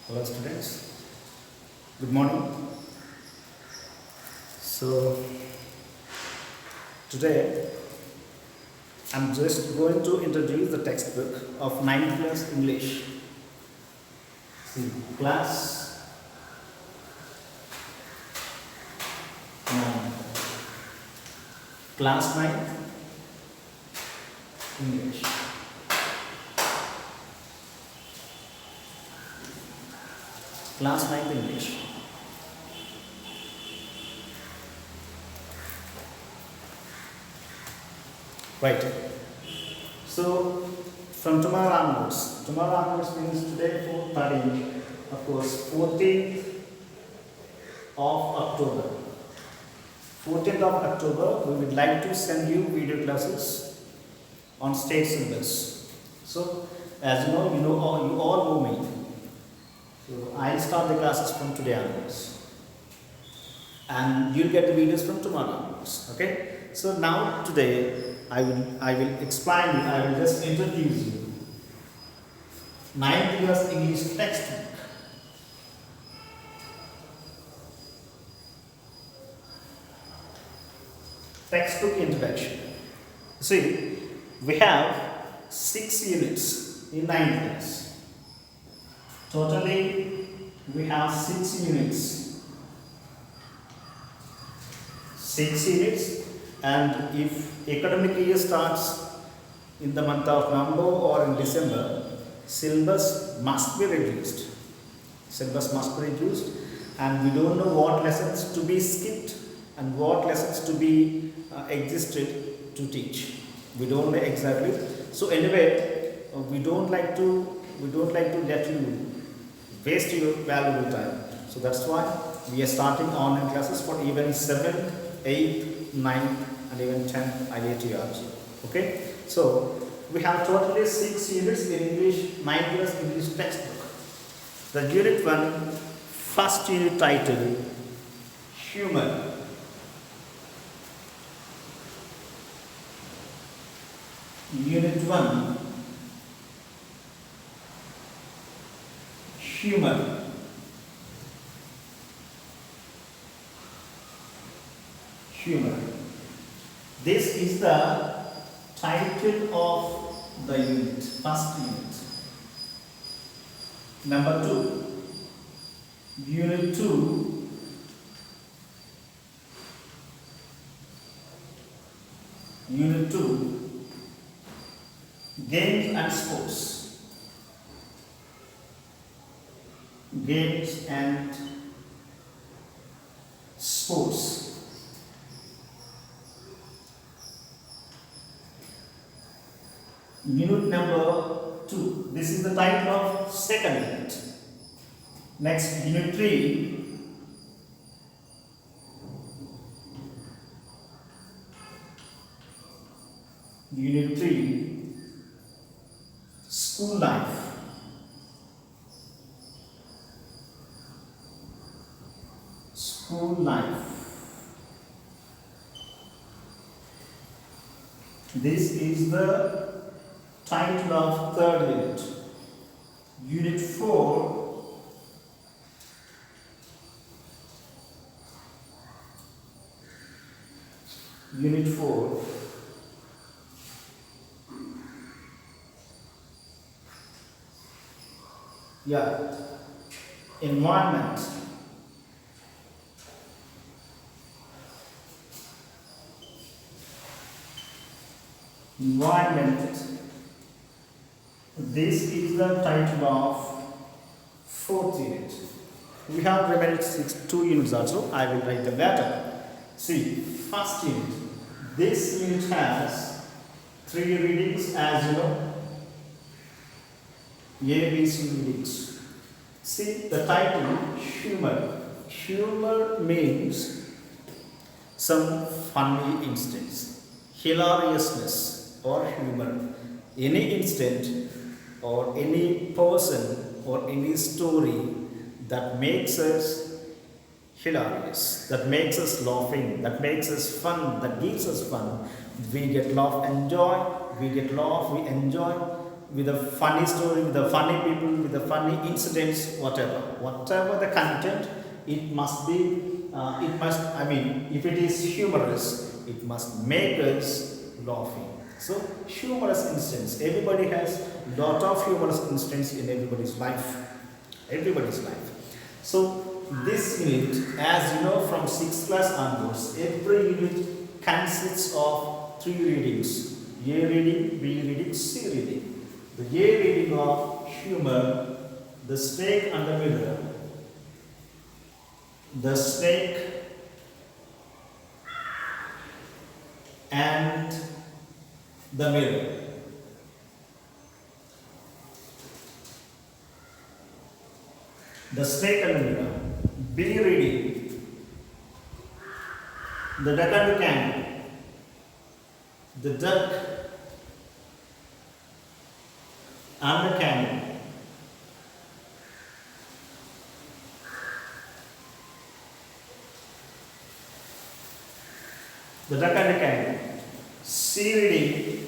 Hello students, good morning. So today I'm just going to introduce the textbook of 9th class English. See, class 9, class 9 English. Class 9 English. Right. So from tomorrow onwards means today 4:30, of course 14th of October. 14th of October, we would like to send you video classes on state syllabus. So as you know, you all know me. So I'll start the classes from today onwards, and you'll get the videos from tomorrow onwards. Okay. So now today I will explain you. I will just introduce you 9th class English textbook. Textbook introduction. See, we have 6 units in 9th class. Totally, we have 6 units. 6 units, and if academic year starts in the month of November or in December, syllabus must be reduced. Syllabus must be reduced, and we don't know what lessons to be skipped and what lessons to be existed to teach. We don't know exactly. So anyway, we don't like to let you waste your valuable time. So that's why we are starting online classes for even 7th, 8th, 9th and even 10th IIT also. Okay. So we have totally 6 units in English, 9th class English textbook. The unit 1, first unit titled Human. Unit 1, Human. Human. This is the title of the unit, first unit. Number 2, Unit 2, Unit 2, Games and Sports. Games and Sports. Unit number 2. This is the title of second unit. Next, Unit 3. Unit 3. School life. School life. This is the title of third unit. Unit 4. Unit 4. Yeah. Environment. Environment. This is the title of fourth unit. We have remaining 2 units also. I will write them later. See, first unit. This unit has 3 readings, as you know. A, B, C readings. See the title, humor. Humor means some funny instance, hilariousness or humor. Any instant or any person or any story that makes us hilarious, that makes us laughing, that makes us fun, that gives us fun. We get laugh, enjoy, we get laugh, we enjoy. with a funny story, with the funny people, with the funny incidents, whatever the content, it must be, if it is humorous, it must make us laughing. So humorous instance, everybody has lot of humorous instance in everybody's life. So this unit, as you know, from 6th class onwards, every unit consists of 3 readings: A reading, B reading, C reading. The A reading of humor, the snake and the mirror, the snake and the mirror. The snake and the mirror. B reading, the duck and the camel, the duck and the camel. The duck and the camel. C reading,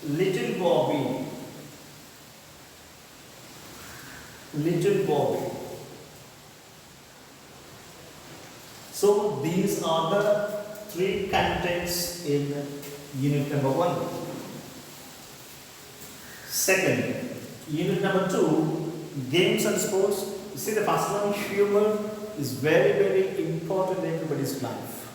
little Bobby, little Bobby. So these are the 3 contents in unit number 1. Second, unit number 2, games and sports. You see, the first one, humor, is very, very important in everybody's life.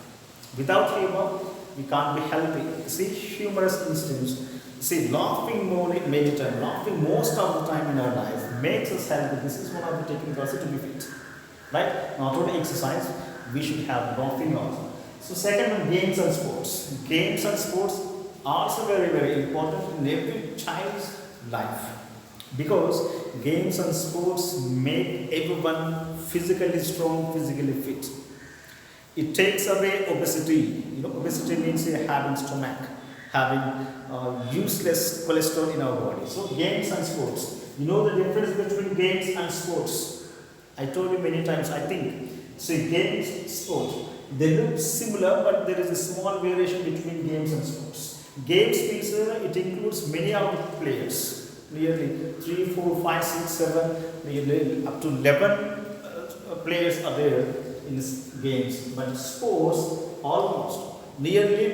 Without humor, we can't be healthy. See, humorous instance. See, laughing more many times, laughing most of the time in our life makes us healthy. This is one of the techniques also to be fit. Right? Not only exercise, we should have laughing also. So second one, games and sports. Games and sports are also very, very important in every child's life. Because games and sports make everyone physically strong, physically fit. It takes away obesity. You know, obesity means having stomach, having useless cholesterol in our body. So games and sports. You know the difference between games and sports. I told you many times, I think. See, games, sports, they look similar, but there is a small variation between games and sports. Games means it includes many of the players. Nearly 3, 4, 5, 6, 7, nearly up to 11 players are there in this games. But sports, almost, mainly,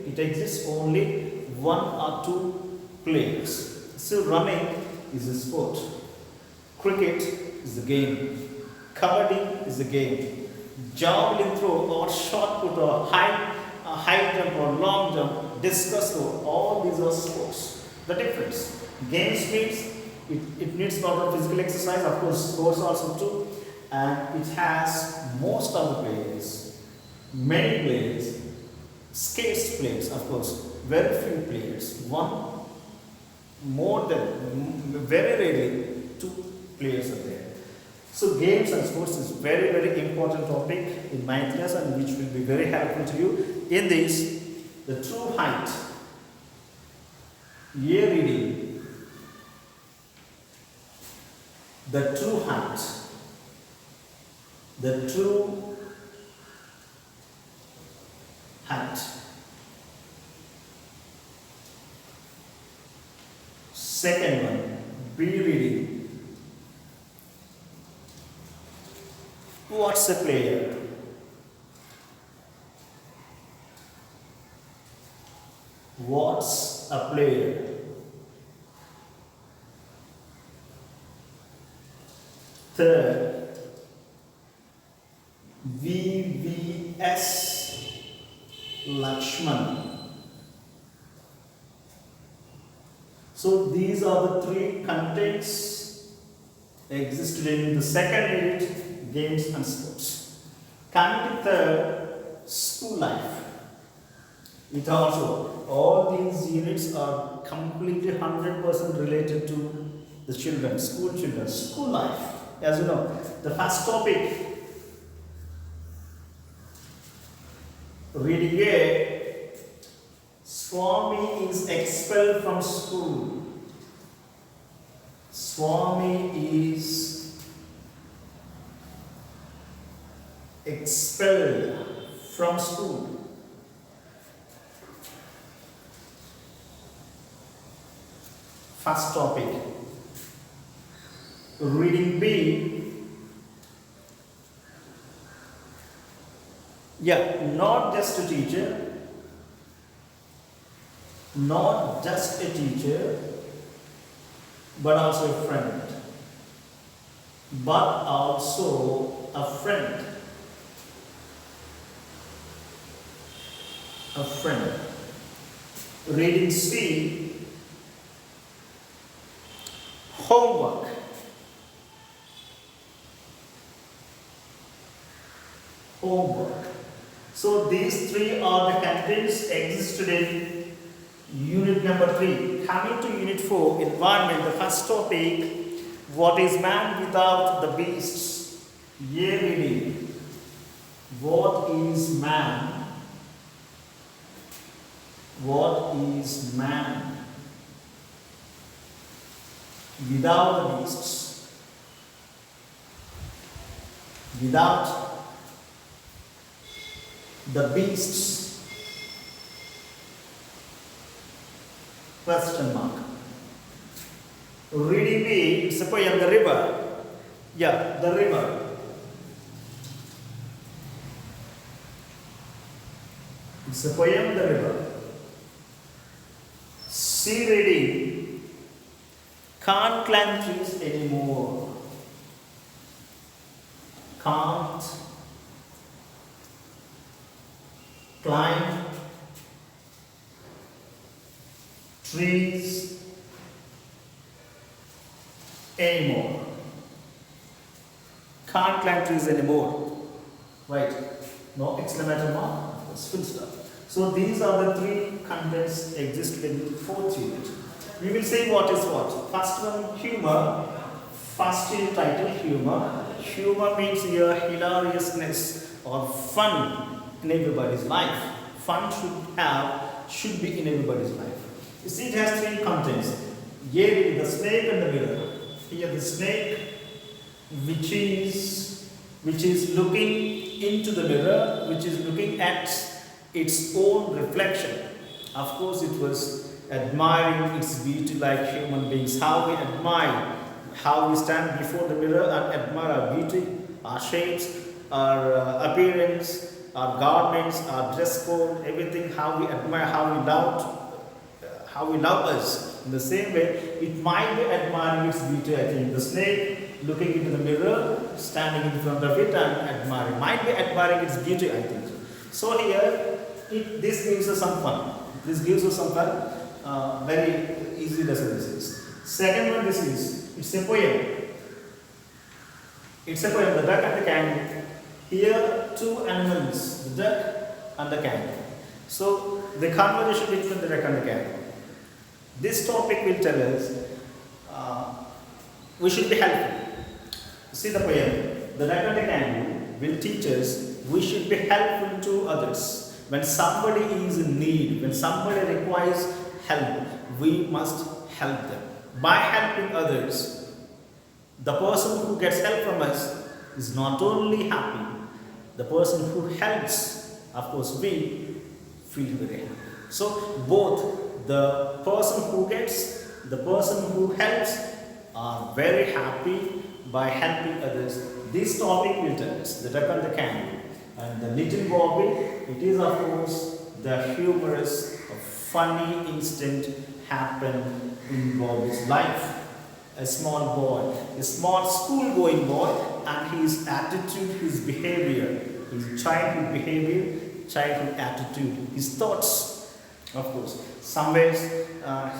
it exists only 1 or 2 players. So running is a sport. Cricket is a game. Kabaddi is a game. Javelin throw or shot put or high jump or long jump, discus throw, all these are sports. The difference. Games means it needs a lot of physical exercise, of course, sports also too. And it has most of the players, many players, scarce players, of course, very few players. One, more than, very rarely, 2 players are there. So games and sports is very, very important topic in my class, and which will be very helpful to you. In this, the true height, year reading, the true height, the true height. Second one, B reading. What's a player? What's a player? Third, VVS Lakshman. So these are the 3 contents existed in the second unit, games and sports. Coming to third, school life. It also, all these units are completely 100% related to the children, school life. As you know, the first topic, reading A, Swami is expelled from school. Swami is expelled from school. First topic, reading B. Yeah, not just a teacher, not just a teacher, but also a friend. But also a friend. A friend. Reading C, homework. Homework. So these three are the contents existed in unit number 3. Coming to unit 4, environment, the first topic, what is man without the beasts? Yeah, reading. What is man? What is man without the beasts? Without the beasts? Question mark. Reading B, it's a poem, the river. Yeah, the river. It's a poem, the river. C, reading, can't climb trees anymore. Can't climb trees anymore. Can't climb trees anymore. Right. No exclamation mark. It's full stop. So these are the three contents exist in the 4th unit. We will say what is what. First one, humor. First unit title, humor. Humor means here hilariousness or fun in everybody's life. Fun should be in everybody's life. You see, it has three contents. Here, the snake and the mirror. Here, the snake, which is looking into the mirror, which is looking at its own reflection. Of course, it was admiring its beauty like human beings. How we admire, how we stand before the mirror and admire our beauty, our shapes, our appearance, our garments, our dress code, everything. How we admire, how we love us. In the same way, it might be admiring its beauty. I think the snake looking into the mirror, standing in front of it and admiring, might be admiring its beauty. I think so. Here, this gives us some fun. This gives us some fun. Very easy lesson this is. Second one, it's a poem. It's a poem, the duck and the kangaroo. Here, two animals, the duck and the kangaroo. So, the conversation between the duck and the kangaroo. This topic will tell us we should be helpful. See the poem, the duck and the kangaroo will teach us we should be helpful to others. When somebody is in need, when somebody requires help, we must help them. By helping others, the person who gets help from us is not only happy, the person who helps, of course, we feel very happy. So, both the person who gets, the person who helps are very happy by helping others. This topic will tell us the duck and the kangaroo. And the little Bobby, it is of course the humorous, funny instant happened in Bobby's life. A small boy, a small school-going boy, and his attitude, his behavior, his childhood behavior, childhood attitude, his thoughts, of course. Some ways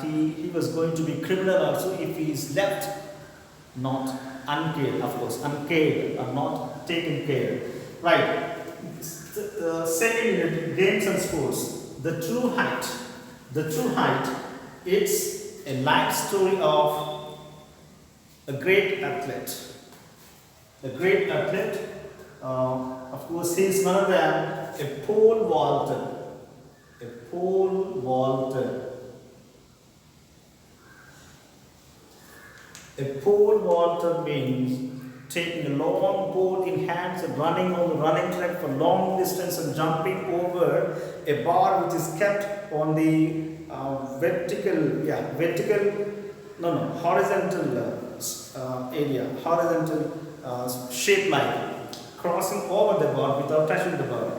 he was going to be criminal also if he is left not uncared, of course, uncared or not taken care. Right. The second unit, games and sports. The true height, it's a life story of a great athlete. A great athlete, of course, he is none other than a pole vaulter. A pole vaulter. A pole vaulter means taking a long pole in hands and running on the running track for long distance and jumping over a bar which is kept on the vertical horizontal area, horizontal shape line, crossing over the board without touching the board.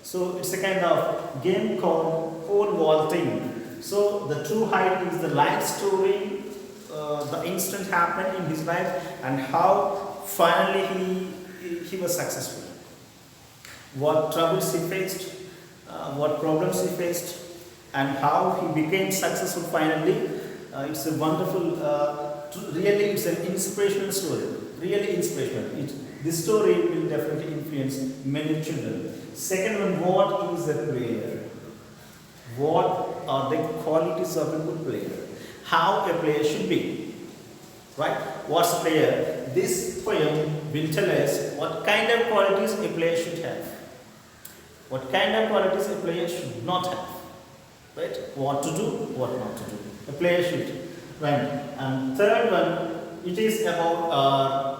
So it's a kind of game called pole vaulting. So the true height is the life story, the instant happened in his life, and how finally he was successful. What troubles he faced, what problems he faced, and how he became successful finally. It's a wonderful, really it's an inspirational story, really inspirational. This story will definitely influence many children. Second one, what is a player? What are the qualities of a good player? How a player should be, right? What's a player? This poem will tell us what kind of qualities a player should have, what kind of qualities a player should not have, right? What to do, what not to do. A player should, right? And third one, it is about our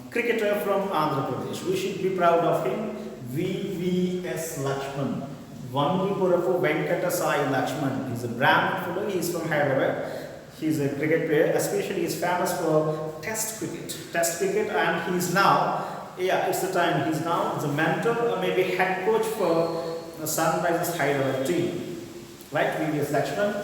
cricketer from Andhra Pradesh. We should be proud of him. VVS Lakshman. Vangipurapu Venkata Sai Lakshman. He's a Brahmin fellow. He is from Hyderabad. He is a cricket player. Especially he is famous for Test cricket. Test cricket, and he is now, it's the time. He is now the mentor or maybe head coach for the Sunrisers Hyderabad team. Right? VVS Lakshman.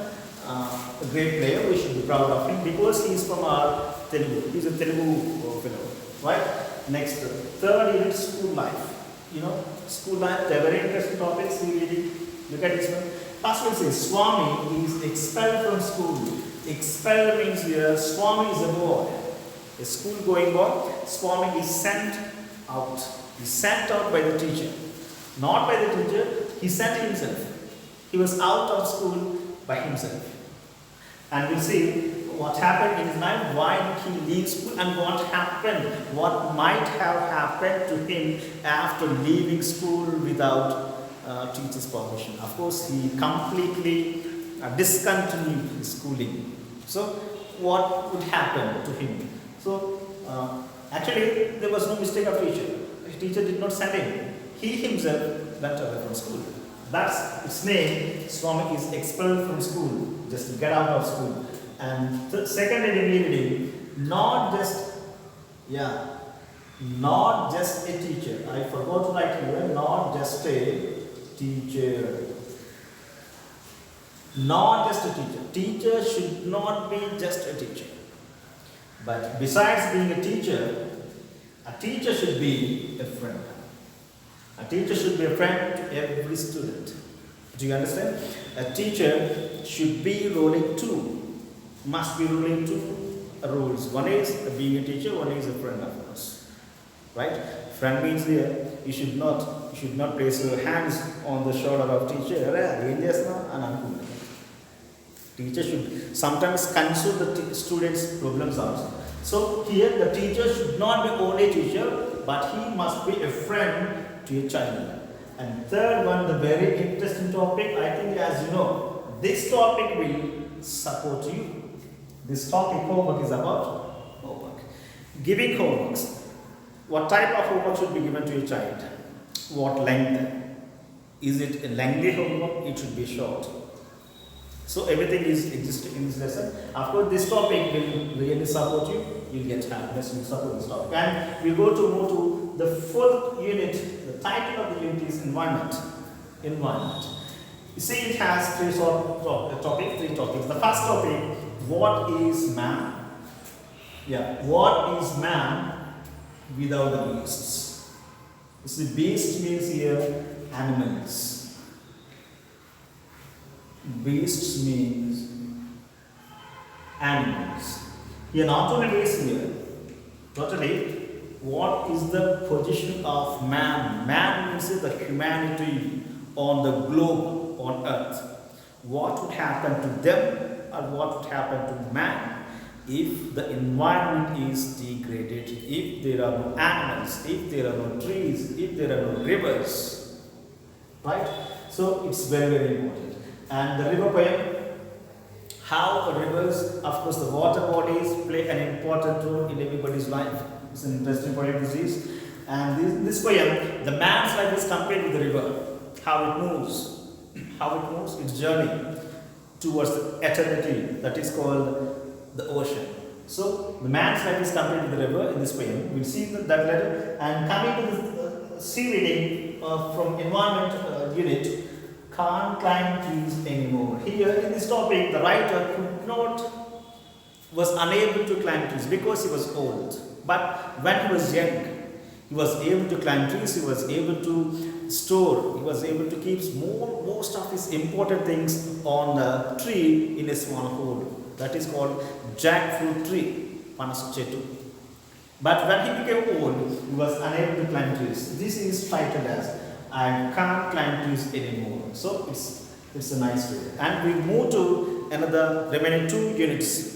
A great player. We should be proud of him because he is from our Telugu. He is a Telugu fellow. Right? Next, third unit, school life. School life, they're very interesting topics. We really look at this one. First one says, Swami is expelled from school. Expelled means here, Swami is a boy, a school going boy. Swami is sent out. He's sent out by the teacher. Not by the teacher, he sent himself. He was out of school by himself. And we'll see what happened in his life, why did he leave school, and what happened, what might have happened to him after leaving school without teacher's permission. Of course, he completely discontinued his schooling. So, what would happen to him? So, actually, there was no mistake of teacher. The teacher did not send him. He himself went away from school. That's its name. Swami is expelled from school, just to get out of school. And the second reading, not just a teacher. I forgot to write here, not just a teacher. Not just a teacher. Teacher should not be just a teacher. But besides being a teacher should be a friend. A teacher should be a friend to every student. Do you understand? A teacher should be rolling two. Must be ruling two rules. One is being a teacher, one is a friend of us. Right? Friend means here you should not place your hands on the shoulder of teacher. Teacher should sometimes console the students' problems also. So here the teacher should not be only a teacher, but he must be a friend to a child. And third one, the very interesting topic, I think as you know, this topic will support you. This topic homework is about homework. Giving homeworks. What type of homework should be given to a child? What length? Is it a lengthy homework? It should be short. So everything is existing in this lesson. Of course, this topic will really support you. You'll get happiness will support this topic. And we'll move to the fourth unit. The title of the unit is Environment. Environment. You see, it has three topics. The first topic, what is man? What is man without the beasts? You see, beast means here animals. Beasts means animals. Here not only beasts here, totally, what is the position of man? Man means the humanity on the globe, on earth. What would happen to them? Or what would happen to man if the environment is degraded, if there are no animals, if there are no trees, if there are no rivers, right? So it's very, very important. And the river poem, how the rivers, of course the water bodies play an important role in everybody's life. It's an interesting poem this is. And this poem, the man's life is compared with the river, how it moves, its journey towards the eternity, that is called the ocean. So the man's life is compared to the river in this poem. We'll see that letter. And coming to the C reading from environment unit, can't climb trees anymore. Here in this topic, the writer was unable to climb trees because he was old. But when he was young, he was able to climb trees, he was able to store, he was able to keep most of his important things on the tree in a small hole. That is called jackfruit tree, Panasu. But when he became old, he was unable to climb trees. This is titled as I can't climb trees anymore. So it's a nice way. And we move to another remaining 2 units.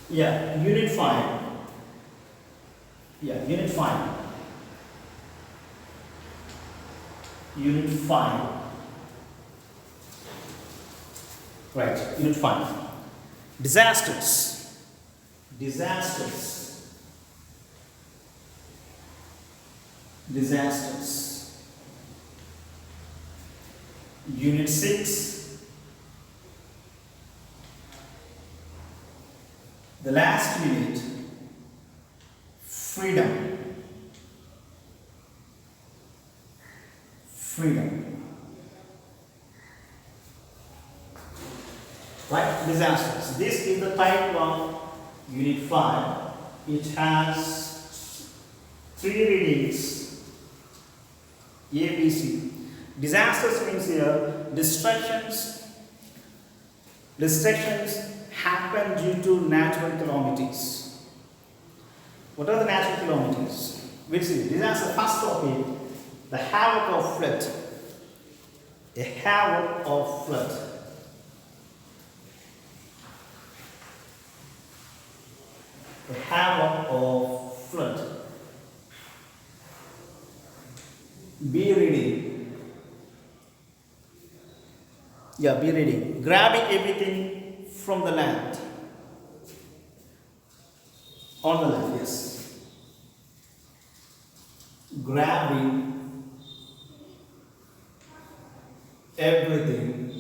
Yeah, unit 5. Yeah, unit 5. Unit 5. Right, unit 5. Disasters. Disasters. Disasters. Unit 6. The last unit, freedom. Freedom. Right? Disasters. This is the type of unit 5. It has 3 readings. A, B, C. Disasters means here destructions happen due to natural calamities. What are the natural calamities? We'll see. Disaster, first topic, the havoc of flood. A havoc of flood. A havoc of flood. B reading. Yeah, B reading. Grabbing everything from the land. On the land, yes. Grabbing everything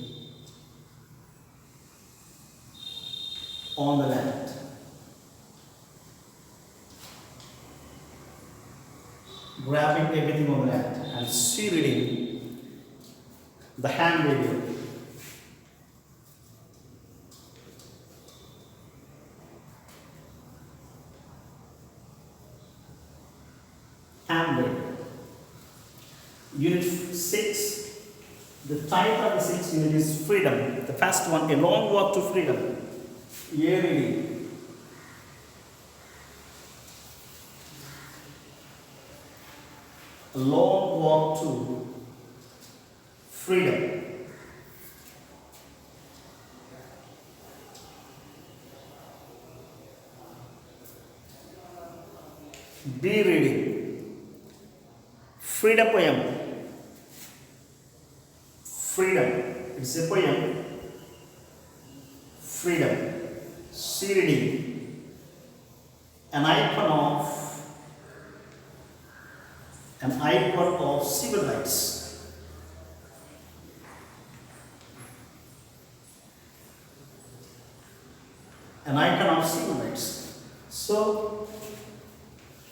on the land. Grabbing everything on the land. And C reading, the hand radio. Unit 6, the title of the 6th unit is freedom. The first one, a long walk to freedom. A reading. A long walk to freedom. B reading. Freedom poem. Freedom. It's a poem. Freedom. C reading. An icon of civil rights. An icon of civil rights. So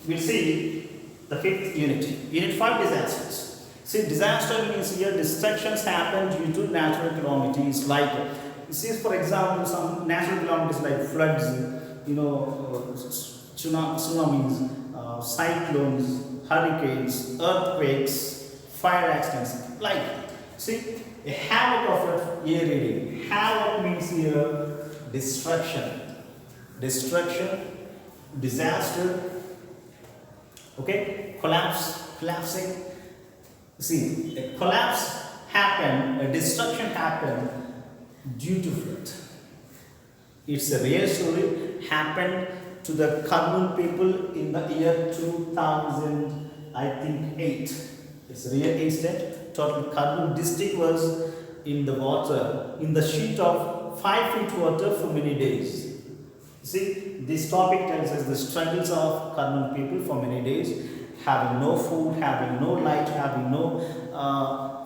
we'll see the 5th unit. Unit 5, disasters. See, disaster means here destructions happen due to natural calamities like, see, for example, some natural calamities like floods, tsunamis, cyclones, hurricanes, earthquakes, fire accidents, like, see, a havoc of a reading. Havoc means here destruction, disaster, okay, collapsing. See, a collapse happened, a destruction happened due to flood. It's a real story, happened to the Kurnool people in the year 2000, I think 8. It's a real incident. Total Kurnool district was in the water, in the sheet of 5 feet water for many days. See, this topic tells us the struggles of Kurnool people for many days, having no food, having no light, having no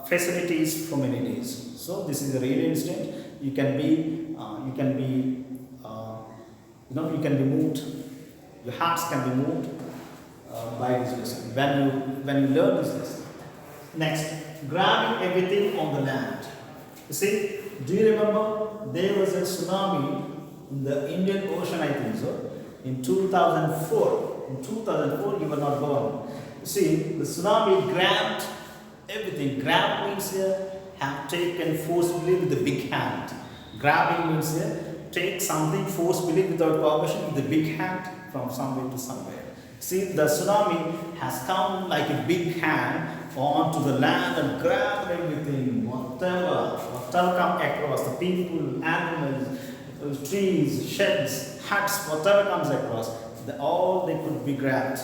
facilities for many days. So this is a real incident. You can be moved. Your hearts can be moved by this lesson when you learn this lesson. Next, grabbing everything on the land. You see, do you remember there was a tsunami in the Indian Ocean? I think so. In 2004. In 2004, you were not born. You see, the tsunami grabbed everything. Grab means here have taken forcibly with the big hand. Grabbing means here take something forcefully without permission with the big hand from somewhere to somewhere. See, the tsunami has come like a big hand onto the land and grabbed everything, whatever come across, the people, animals, trees, sheds, huts, whatever comes across, all they could be grabbed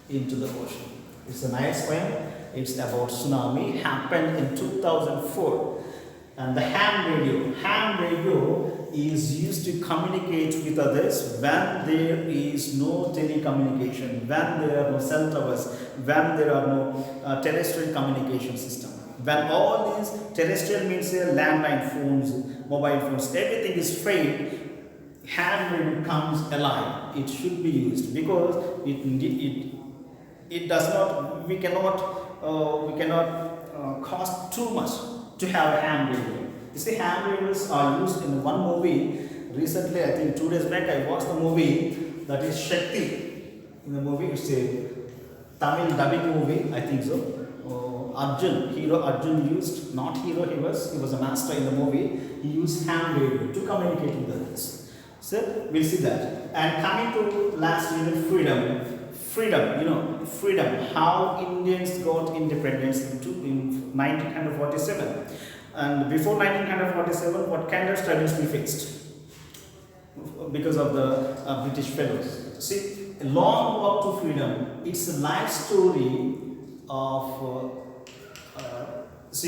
into the ocean. It's a nice poem. It's about tsunami, happened in 2004. And the ham radio is used to communicate with others when there is no telecommunication, when there are no cell towers, when there are no terrestrial communication system. When all these terrestrial means landline phones, mobile phones, everything is failed, ham radio comes alive. It should be used because it does not. We cannot cost too much to have a ham radio. You see, ham radios are used in one movie. Recently, I think 2 days back, I watched the movie that is Shakti. In the movie, it's a Tamil dubbing movie, I think so. Hero Arjun used, not hero, he was a master in the movie. He used ham radio to communicate with others. So, we'll see that. And coming to last unit, freedom, how Indians got independence in 1947. And before 1947, what kind of struggles we faced because of the British fellows. See, a long walk to freedom, it's a life story of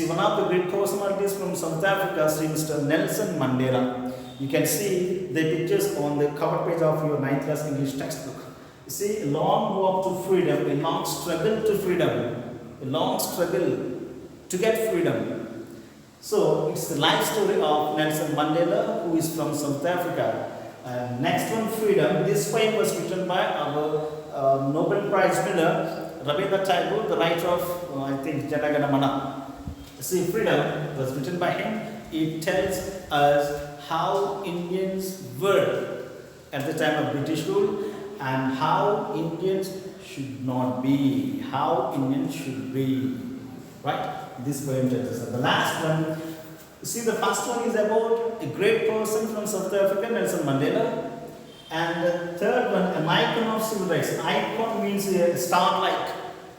one of the great personalities from South Africa, Mr. Nelson Mandela. You can see the pictures on the cover page of your 9th class English textbook. You see, a long walk to freedom, a long struggle to freedom, a long struggle to get freedom. So, it's the life story of Nelson Mandela, who is from South Africa. And next one, freedom. This poem was written by our Nobel Prize winner, Rabindranath Tagore, the writer of, I think, Jana Gana Mana. See, freedom was written by him. It tells us how Indians were at the time of British rule and how Indians should not be, how Indians should be. Right? This poem tells us. The last one, see, the first one is about a great person from South Africa, Nelson Mandela. And the third one, an icon of civil rights. Icon means a star like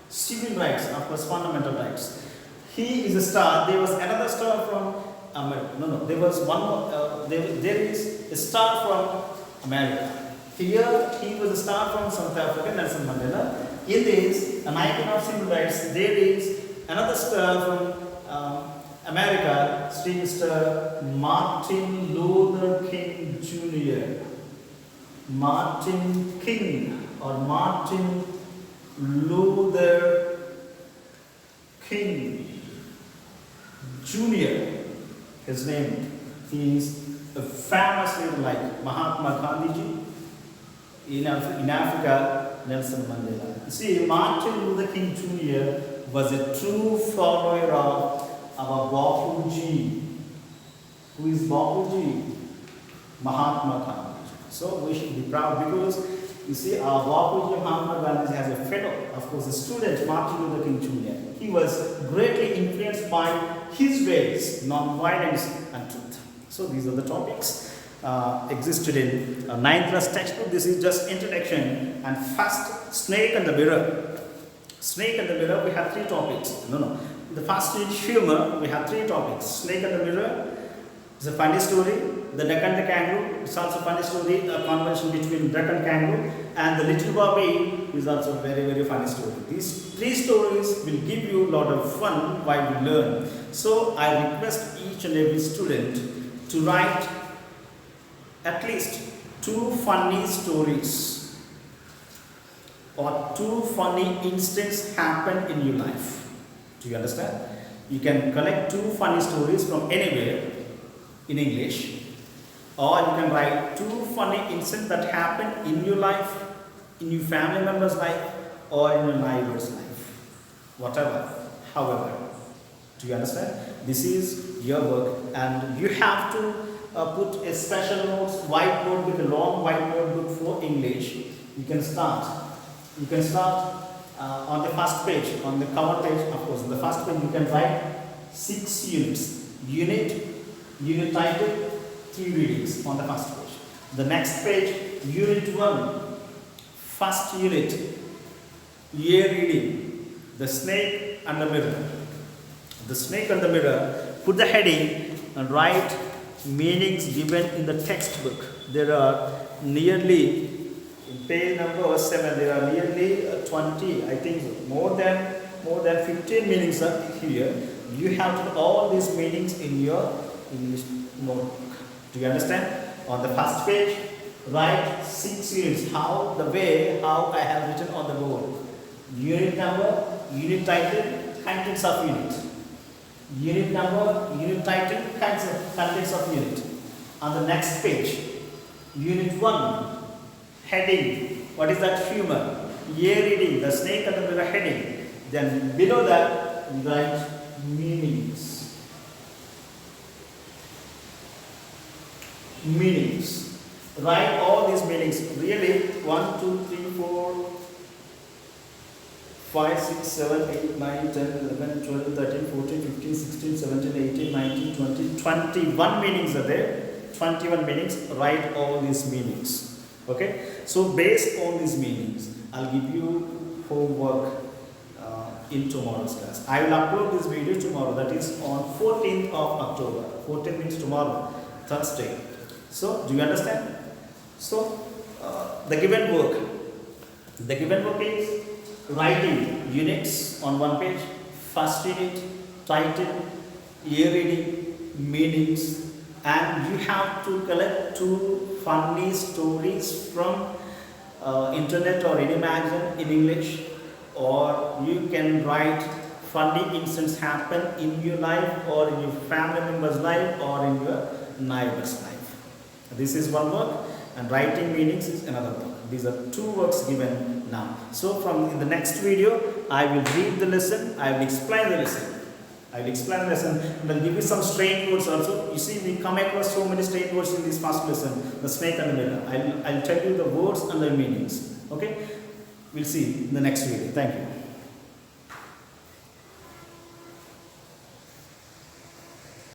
civil rights, of course, fundamental rights. He is a star. There was another star from there was one more. There is a star from America. Here, he was a star from South Africa, Nelson Mandela. In this, an icon of civil rights, there is another star from America, Mr. Martin Luther King Jr. Martin King or Martin Luther King Jr. His name. He is a famous leader like Mahatma Gandhi. In Africa, Nelson Mandela. You see, Martin Luther King Jr. was a true follower of our Bapuji. Who is Bapuji? Mahatma Gandhi. So we should be proud because you see, our Bapuji Mahatma Gandhi has a fellow, of course, a student, Martin Luther King Jr. He was greatly influenced by his ways, non-violence and truth. So these are the topics existed in 9th class textbook. This is just introduction. And first, snake and the mirror. Snake and the mirror, we have 3 topics. The first is humor, we have 3 topics. Snake and the mirror is a funny story. The Duck and the Kangaroo, it's also a funny story, a conversation between duck and kangaroo, and the Little Bobby is also a very, very funny story. These three stories will give you a lot of fun while you learn. So I request each and every student to write at least 2 funny stories or 2 funny incidents happen in your life. Do you understand? You can collect 2 funny stories from anywhere in English, or you can write 2 funny incidents that happen in your life, in your family member's life, or in your neighbor's life. Whatever, however. Do you understand? This is your work, and you have to put a special notes whiteboard with a long whiteboard book for English. You can start. You can start on the first page, on the cover page, of course. On the first page, you can write 6 units. Unit title, 3 readings on the first page. The next page, Unit 1, first unit, year reading, the snake and the mirror. The snake and the mirror, put the heading and write meanings given in the textbook. There are nearly, in page number 7, there are nearly 20, I think more than 15 meanings are here. You have to put all these meanings in your English notebook. Do you understand? On the first page, write 6 units. How I have written on the board. Unit number, unit title, contents of unit. Unit number, unit title, contents of unit. On the next page, Unit 1, heading. What is that? Humor. Year reading, the snake and the mirror heading. Then below that, write meanings. Meanings. Write all these meanings. Really, 1, 2, 3, 4, 5, 6, 7, 8, 9, 10, 11, 12, 13, 14, 15, 16, 17, 18, 19, 20, 21 meanings are there. 21 meanings. Write all these meanings. Okay. So based on these meanings, I'll give you homework in tomorrow's class. I will upload this video tomorrow. That is on 14th of October. 14th means tomorrow, Thursday. So, do you understand? So, the given work is writing units on 1 page, first unit, title, year reading, meanings, and you have to collect 2 funny stories from internet or any magazine in English, or you can write funny incidents happen in your life or in your family member's life or in your neighbor's life. This is one work, and writing meanings is another work. These are 2 works given now. So in the next video, I will read the lesson, I will explain the lesson. And I'll give you some strange words also. You see, we come across so many strange words in this first lesson, the snake and the mirror. I'll tell you the words and the meanings. Okay? We'll see in the next video. Thank you.